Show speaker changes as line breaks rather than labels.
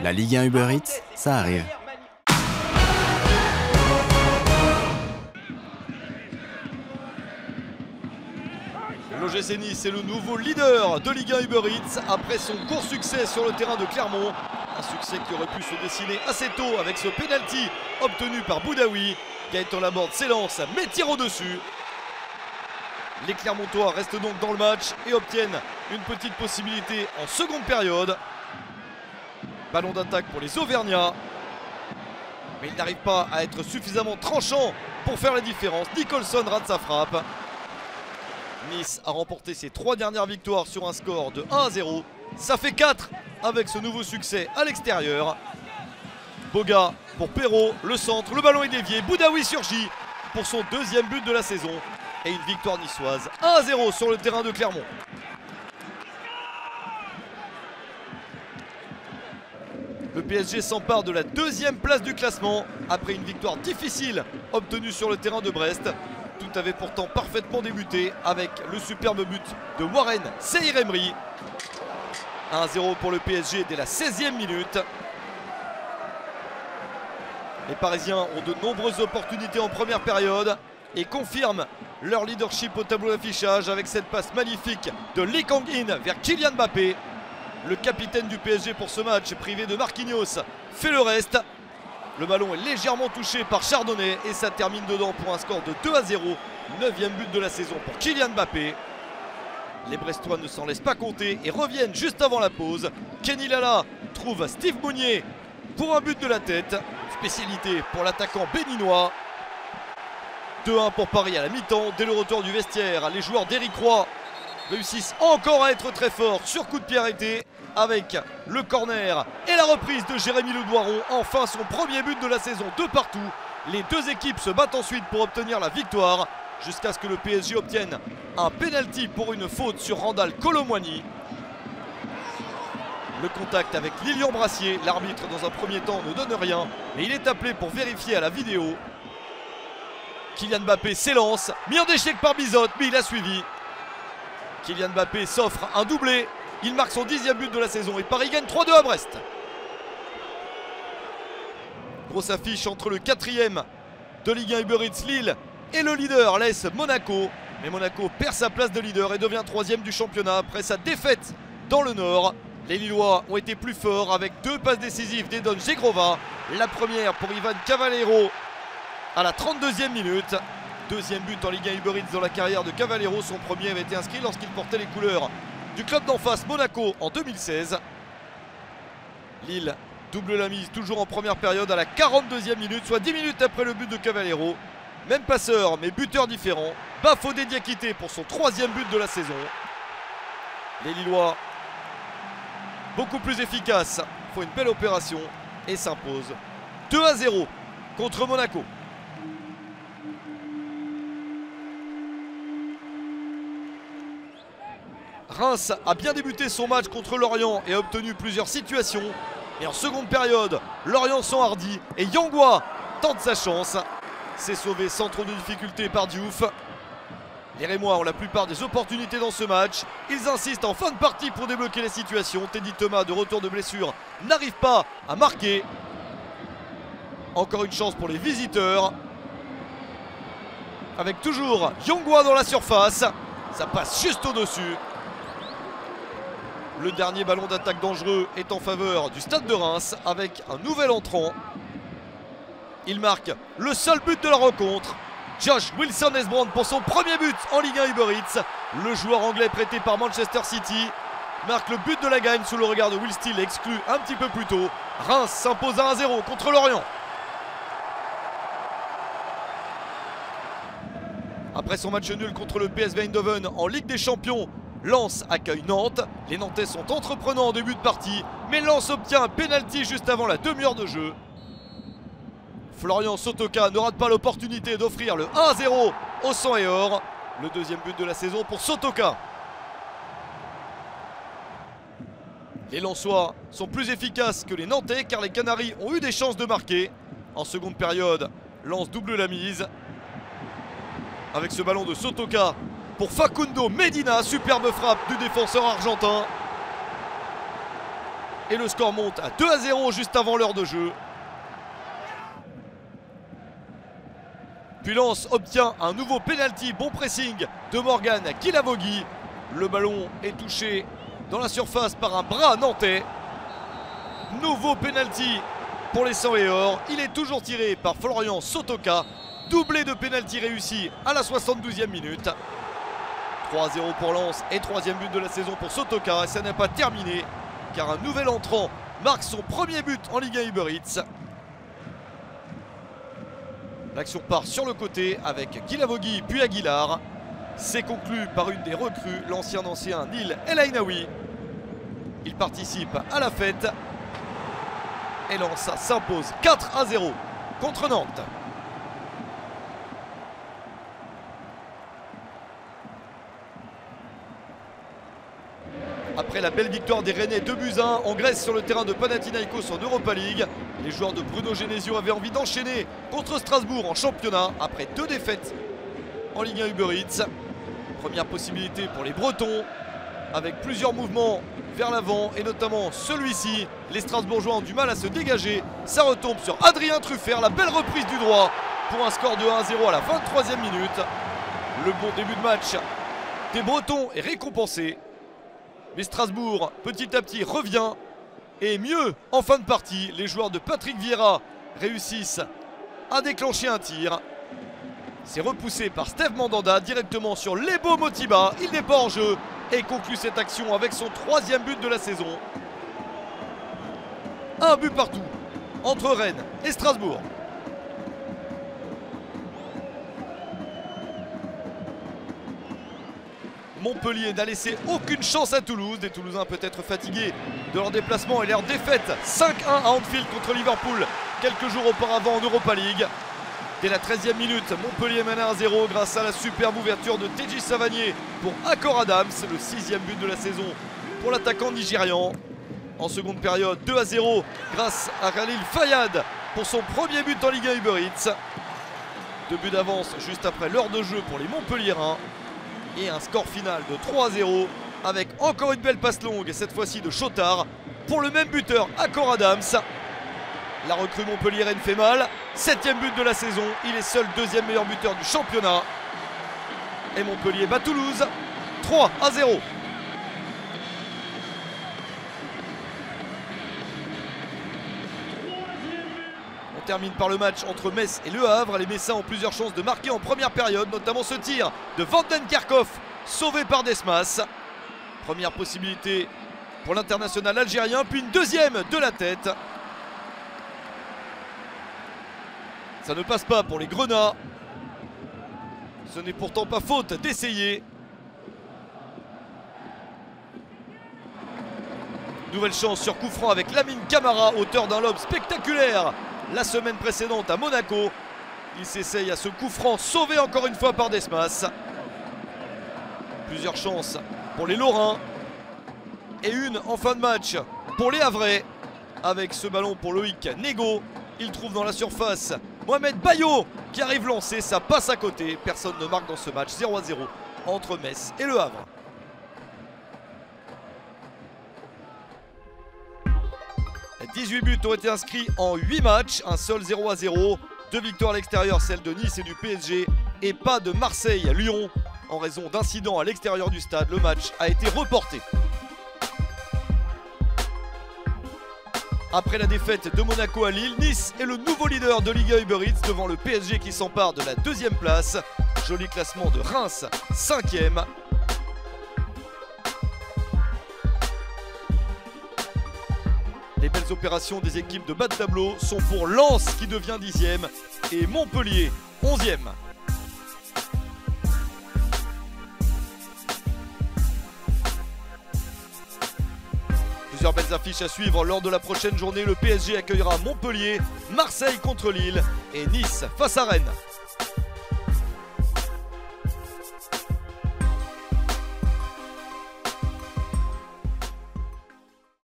La Ligue 1 Uber Eats, ça arrive.
L'OGC Nice est le nouveau leader de Ligue 1 Uber Eats après son court succès sur le terrain de Clermont. Un succès qui aurait pu se dessiner assez tôt avec ce penalty obtenu par Boudaoui. Gaëtan Laborde s'élance, met tir au-dessus. Les Clermontois restent donc dans le match et obtiennent une petite possibilité en seconde période. Ballon d'attaque pour les Auvergnats. Mais il n'arrive pas à être suffisamment tranchant pour faire la différence. Nicholson rate sa frappe. Nice a remporté ses 3 dernières victoires sur un score de 1-0. Ça fait 4 avec ce nouveau succès à l'extérieur. Boga pour Perrault, le centre, le ballon est dévié. Boudaoui surgit pour son 2e but de la saison. Et une victoire niçoise 1-0 sur le terrain de Clermont. Le PSG s'empare de la 2e place du classement après une victoire difficile obtenue sur le terrain de Brest. Tout avait pourtant parfaitement débuté avec le superbe but de Warren Seyir-Emery. 1-0 pour le PSG dès la 16e minute. Les Parisiens ont de nombreuses opportunités en première période et confirment leur leadership au tableau d'affichage avec cette passe magnifique de Lee Kang-in vers Kylian Mbappé. Le capitaine du PSG pour ce match, privé de Marquinhos, fait le reste. Le ballon est légèrement touché par Chardonnay et ça termine dedans pour un score de 2-0. 9e but de la saison pour Kylian Mbappé. Les Brestois ne s'en laissent pas compter et reviennent juste avant la pause. Kenny Lala trouve Steve Mounier pour un but de la tête. Spécialité pour l'attaquant béninois. 2-1 pour Paris à la mi-temps. Dès le retour du vestiaire, les joueurs d'Éric Roy réussissent encore à être très forts sur coup de pied arrêté avec le corner et la reprise de Jérémy Le Doiron. Enfin son premier but de la saison de partout. Les deux équipes se battent ensuite pour obtenir la victoire jusqu'à ce que le PSG obtienne un penalty pour une faute sur Randal Kolo Muani. Le contact avec Lilian Brassier, l'arbitre dans un premier temps ne donne rien, mais il est appelé pour vérifier à la vidéo. Kylian Mbappé s'élance, mis en échec par Bizotte, mais il a suivi. Kylian Mbappé s'offre un doublé, il marque son 10e but de la saison et Paris gagne 3-2 à Brest. Grosse affiche entre le 4e de Ligue 1 Uber Eats Lille et le leader l'AS Monaco. Mais Monaco perd sa place de leader et devient 3e du championnat après sa défaite dans le Nord. Les Lillois ont été plus forts avec 2 passes décisives d'Edon Zegrova. La première pour Ivan Cavallero à la 32e minute. 2e but en Ligue 1 Uber Eats dans la carrière de Cavallero. Son premier avait été inscrit lorsqu'il portait les couleurs du club d'en face, Monaco, en 2016. Lille double la mise toujours en première période à la 42e minute, soit 10 minutes après le but de Cavallero. Même passeur mais buteur différent. Bafodé Diakité pour son 3e but de la saison. Les Lillois beaucoup plus efficaces font une belle opération et s'imposent 2-0 contre Monaco. Reims a bien débuté son match contre Lorient et a obtenu plusieurs situations. Et en seconde période, Lorient s'enhardit et Yangwa tente sa chance. C'est sauvé sans trop de difficultés par Diouf. Les Rémois ont la plupart des opportunités dans ce match. Ils insistent en fin de partie pour débloquer la situation. Teddy Thomas, de retour de blessure, n'arrive pas à marquer. Encore une chance pour les visiteurs. Avec toujours Yangwa dans la surface. Ça passe juste au-dessus. Le dernier ballon d'attaque dangereux est en faveur du Stade de Reims avec un nouvel entrant. Il marque le seul but de la rencontre. Josh Wilson-Esbrand pour son premier but en Ligue 1 Uber Eats. Le joueur anglais prêté par Manchester City marque le but de la gagne sous le regard de Will Steele, exclu un petit peu plus tôt. Reims s'impose à 1-0 contre Lorient. Après son match nul contre le PSV Eindhoven en Ligue des Champions, Lens accueille Nantes. Les Nantais sont entreprenants en début de partie, mais Lens obtient un penalty juste avant la demi-heure de jeu. Florian Sotoka ne rate pas l'opportunité d'offrir le 1-0 au sang et or. Le 2e but de la saison pour Sotoka. Les Lensois sont plus efficaces que les Nantais car les Canaries ont eu des chances de marquer. En seconde période, Lens double la mise. Avec ce ballon de Sotoka pour Facundo Medina, superbe frappe du défenseur argentin. Et le score monte à 2-0 juste avant l'heure de jeu. Puis Lens obtient un nouveau penalty, bon pressing de Morgan Kilavogui. Le ballon est touché dans la surface par un bras nantais. Nouveau penalty pour les 100 et or. Il est toujours tiré par Florian Sotoka. Doublé de penalty réussi à la 72e minute. 3-0 pour Lens et troisième but de la saison pour Sotoka. Et ça n'est pas terminé car un nouvel entrant marque son premier but en Ligue 1 Uber Eats. L'action part sur le côté avec Kilavogui puis Aguilar. C'est conclu par une des recrues, l'ancien Nil El Ainaoui. Il participe à la fête. Et Lens s'impose 4-0 contre Nantes. Après la belle victoire des Rennais 2-1 en Grèce sur le terrain de Panathinaikos en Europa League, les joueurs de Bruno Genesio avaient envie d'enchaîner contre Strasbourg en championnat après 2 défaites en Ligue 1 Uber Eats. Première possibilité pour les Bretons avec plusieurs mouvements vers l'avant et notamment celui-ci. Les Strasbourgeois ont du mal à se dégager. Ça retombe sur Adrien Truffert, la belle reprise du droit pour un score de 1-0 à la 23e minute. Le bon début de match des Bretons est récompensé. Mais Strasbourg, petit à petit, revient. Et mieux, en fin de partie, les joueurs de Patrick Vieira réussissent à déclencher un tir. C'est repoussé par Steve Mandanda directement sur Lebo Motiba. Il n'est pas en jeu et conclut cette action avec son 3e but de la saison. Un but partout entre Rennes et Strasbourg. Montpellier n'a laissé aucune chance à Toulouse. Des Toulousains peut-être fatigués de leur déplacement et leur défaite 5-1 à Anfield contre Liverpool quelques jours auparavant en Europa League. Dès la 13e minute, Montpellier mène à 1-0 grâce à la superbe ouverture de Teji Savanier pour Akor Adams. Le 6e but de la saison pour l'attaquant nigérian. En seconde période, 2-0 grâce à Khalil Fayad pour son premier but en Ligue 1 Uber Eats. 2 buts d'avance juste après l'heure de jeu pour les Montpelliérains. Et un score final de 3-0 avec encore une belle passe longue, cette fois-ci de Chotard pour le même buteur, Akor Adams. La recrue montpelliéraine fait mal. 7e but de la saison, il est seul 2e meilleur buteur du championnat. Et Montpellier bat Toulouse 3-0. On termine par le match entre Metz et Le Havre. Les Messins ont plusieurs chances de marquer en première période, notamment ce tir de Vandenkerkhoff sauvé par Desmas. Première possibilité pour l'international algérien, puis une deuxième de la tête. Ça ne passe pas pour les Grenats. Ce n'est pourtant pas faute d'essayer. Nouvelle chance sur coup franc avec Lamine Camara, auteur d'un lob spectaculaire la semaine précédente à Monaco. Il s'essaye à ce coup franc sauvé encore une fois par Desmas. Plusieurs chances pour les Lorrains. Et une en fin de match pour les Havrais. Avec ce ballon pour Loïc Nego. Il trouve dans la surface Mohamed Bayo qui arrive lancé. Ça passe à côté. Personne ne marque dans ce match. 0-0 entre Metz et Le Havre. Les 18 buts ont été inscrits en 8 matchs. Un seul 0-0. 2 victoires à l'extérieur, celle de Nice et du PSG. Et pas de Marseille-Lyon. En raison d'incidents à l'extérieur du stade, le match a été reporté. Après la défaite de Monaco à Lille, Nice est le nouveau leader de Ligue 1 Uber Eats devant le PSG qui s'empare de la 2e place. Joli classement de Reims, 5e. Les belles opérations des équipes de bas de tableau sont pour Lens qui devient 10e et Montpellier 11e. Plusieurs belles affiches à suivre lors de la prochaine journée. Le PSG accueillera Montpellier, Marseille contre Lille et Nice face à Rennes.